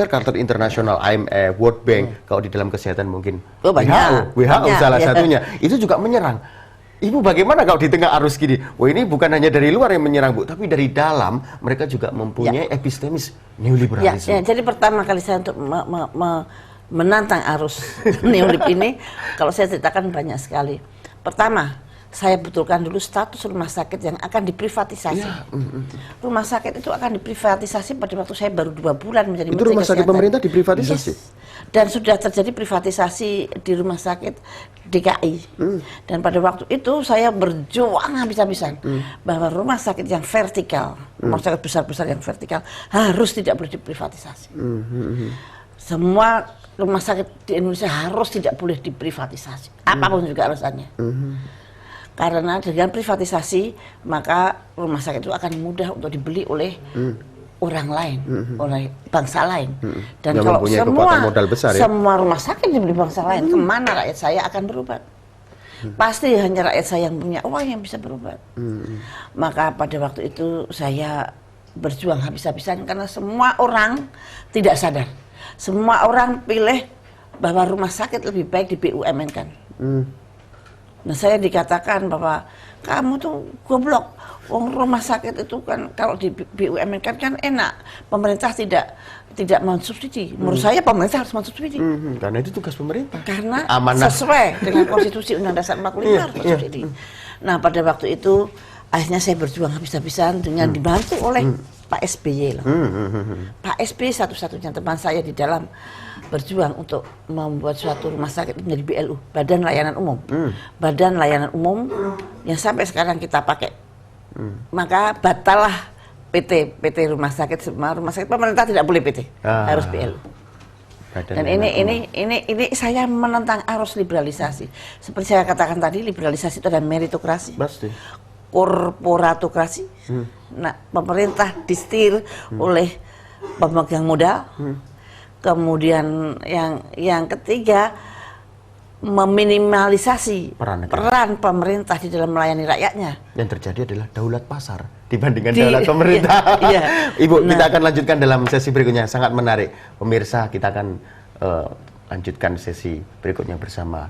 Carter International, IMF, World Bank, kalau di dalam kesehatan mungkin banyak, WHO salah satunya, itu juga menyerang. Ibu bagaimana kalau di tengah arus gini? Wah, ini bukan hanya dari luar yang menyerang, Bu, tapi dari dalam mereka juga mempunyai epistemis neoliberalisme. Jadi pertama kali saya untuk menantang arus neolib ini, kalau saya ceritakan banyak sekali. Pertama, saya betulkan dulu status rumah sakit yang akan diprivatisasi. Rumah sakit itu akan diprivatisasi pada waktu saya baru 2 bulan menjadi Menteri Kesehatan. Itu rumah sakit pemerintah diprivatisasi? Yes. Dan sudah terjadi privatisasi di rumah sakit DKI. Dan pada waktu itu saya berjuang habis-habisan bahwa rumah sakit yang vertikal, rumah sakit besar-besar yang vertikal harus tidak boleh diprivatisasi. Semua rumah sakit di Indonesia harus tidak boleh diprivatisasi, apapun juga alasannya. Karena dengan privatisasi, maka rumah sakit itu akan mudah untuk dibeli oleh orang lain, oleh bangsa lain. Dan yang kalau modal besar, semua rumah sakit dibeli bangsa lain, kemana rakyat saya akan berobat? Pasti hanya rakyat saya yang punya uang yang bisa berobat. Maka pada waktu itu saya berjuang habis-habisan karena semua orang tidak sadar. Semua orang pilih bahwa rumah sakit lebih baik di BUMN kan. Nah, saya dikatakan bahwa kamu tuh goblok. Rumah sakit itu kan kalau di BUMN kan enak. Pemerintah tidak mensubsidi. Menurut saya pemerintah harus mensubsidi. Karena itu tugas pemerintah. Karena amanah. Sesuai dengan konstitusi Undang-Undang Dasar 45 harus mensubsidi. Nah, pada waktu itu akhirnya saya berjuang habis-habisan dengan dibantu oleh Pak SBY loh. Pak SBY satu-satunya teman saya di dalam berjuang untuk membuat suatu rumah sakit menjadi BLU, Badan Layanan Umum. Badan Layanan Umum yang sampai sekarang kita pakai. Maka batallah PT rumah sakit, semua rumah sakit pemerintah tidak boleh PT, harus BLU. Dan ini saya menentang arus liberalisasi. Seperti saya katakan tadi, liberalisasi itu adalah meritokrasi. Pasti. Korporatokrasi. Nah, pemerintah disetir oleh pemegang modal. Kemudian yang ketiga, meminimalisasi peran pemerintah di dalam melayani rakyatnya. Yang terjadi adalah daulat pasar dibandingkan daulat pemerintah. Ibu, kita akan lanjutkan dalam sesi berikutnya. Sangat menarik. Pemirsa, kita akan lanjutkan sesi berikutnya bersama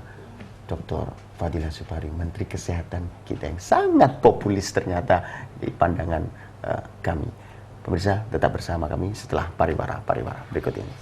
Dr. Fadila Subari, Menteri Kesehatan kita yang sangat populis ternyata di pandangan kami. Pemirsa, tetap bersama kami setelah pariwara berikut ini.